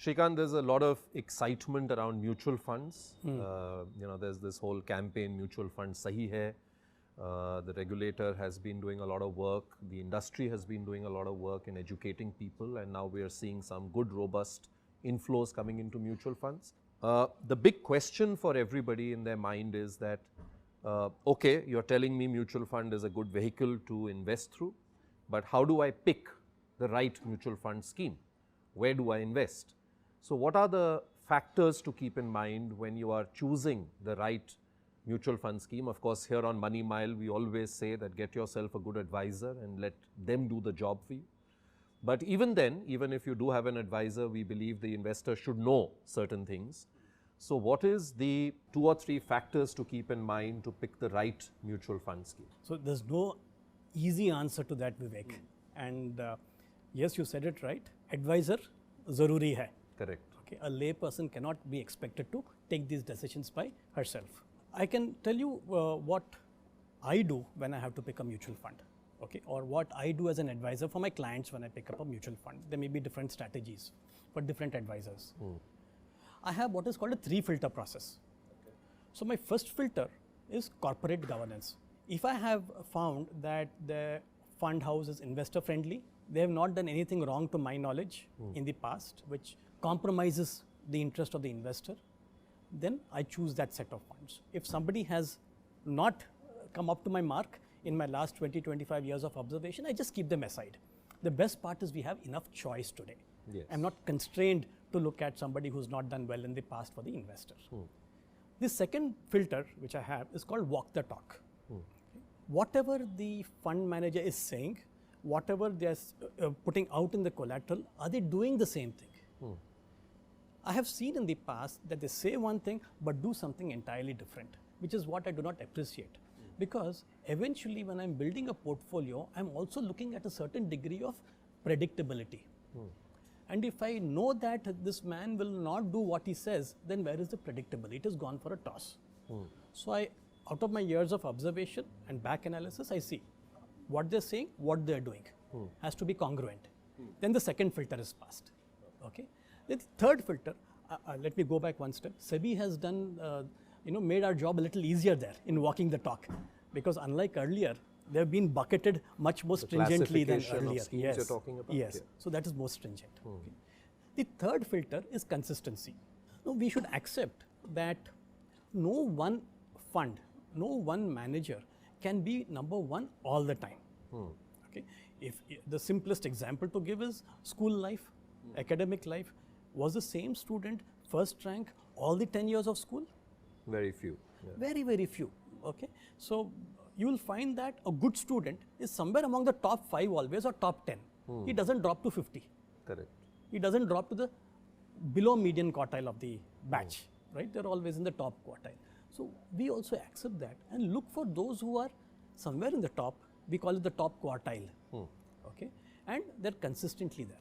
Shrikant, there's a lot of excitement around mutual funds. There's this whole campaign, Mutual Fund Sahi Hai. The regulator has been doing a lot of work. The industry has been doing a lot of work in educating people, and now we are seeing some good, robust inflows coming into mutual funds. The big question for everybody in their mind is that, okay, you're telling me mutual fund is a good vehicle to invest through, but how do I pick the right mutual fund scheme? Where do I invest? So what are the factors to keep in mind when you are choosing the right mutual fund scheme? Of course, here on Money Mile, we always say that get yourself a good advisor and let them do the job for you. But even then, even if you do have an advisor, we believe the investor should know certain things. So what is the 2 or 3 factors to keep in mind to pick the right mutual fund scheme? So there's no easy answer to that, Vivek. And yes, you said it right. Advisor, zaruri hai. Correct. Okay, a lay person cannot be expected to take these decisions by herself. I can tell you what I do when I have to pick a mutual fund, okay, or what I do as an advisor for my clients when I pick up a mutual fund. There may be different strategies for different advisors. I have what is called a 3-filter process. Okay. So my first filter is corporate governance. If I have found that the fund house is investor friendly, they have not done anything wrong to my knowledge in the past, which compromises the interest of the investor, then I choose that set of funds. If somebody has not come up to my mark in my last 20-25 years of observation, I just keep them aside. The best part is we have enough choice today. Yes. I'm not constrained to look at somebody who's not done well in the past for the investor. The second filter which I have is called walk the talk. Whatever the fund manager is saying, whatever they're putting out in the collateral, are they doing the same thing? I have seen in the past that they say one thing but do something entirely different, which is what I do not appreciate. Because eventually when I'm building a portfolio, I'm also looking at a certain degree of predictability. And if I know that this man will not do what he says, then where is the predictability? It is gone for a toss. So out of my years of observation and back analysis, I see what they're saying, what they're doing has to be congruent. Then the second filter is passed. Okay. The third filter, let me go back one step. SEBI has done, made our job a little easier there in walking the talk, because unlike earlier, they have been bucketed much more stringently than earlier. Of schemes you're talking about? Yes. Yeah. So that is more stringent. Okay. The third filter is consistency. Now we should accept that no one fund, no one manager can be number one all the time. Okay. If the simplest example to give is school life, academic life. Was the same student first rank all the 10 years of school? Very few. Yeah. Very, very few. Okay. So you will find that a good student is somewhere among the top 5 always or top 10. He doesn't drop to 50. Correct. He doesn't drop to the below median quartile of the batch, right? They're always in the top quartile. So we also accept that and look for those who are somewhere in the top. We call it the top quartile. Okay. And they're consistently there.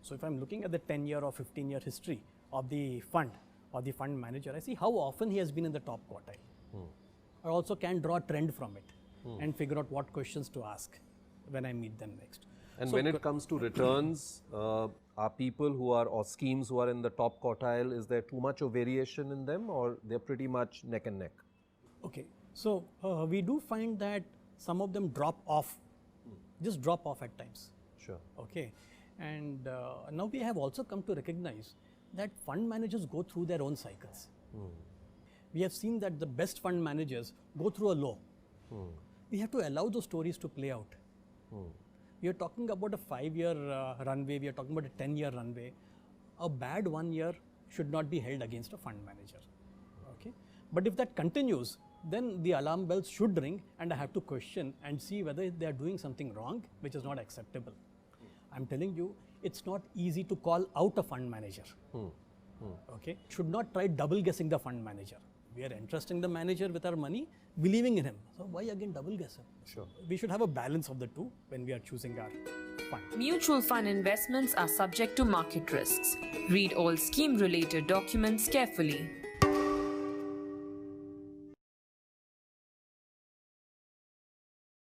So if I'm looking at the 10-year or 15-year history of the fund or the fund manager, I see how often he has been in the top quartile. I also can draw a trend from it and figure out what questions to ask when I meet them next. And so when it comes to returns, are people who are, or schemes who are in the top quartile, is there too much of variation in them, or they're pretty much neck and neck? Okay, so we do find that some of them drop off, just drop off at times. Sure. Okay. And now we have also come to recognize that fund managers go through their own cycles. We have seen that the best fund managers go through a low. We have to allow those stories to play out. We are talking about a 5-year runway, we are talking about a 10-year runway. A bad 1 year should not be held against a fund manager. Okay? But if that continues, then the alarm bells should ring and I have to question and see whether they are doing something wrong, which is not acceptable. I'm telling you, it's not easy to call out a fund manager. Okay, should not try double guessing the fund manager. We are entrusting the manager with our money, believing in him. So why again double guess him? Sure. We should have a balance of the two when we are choosing our fund. Mutual fund investments are subject to market risks. Read all scheme-related documents carefully.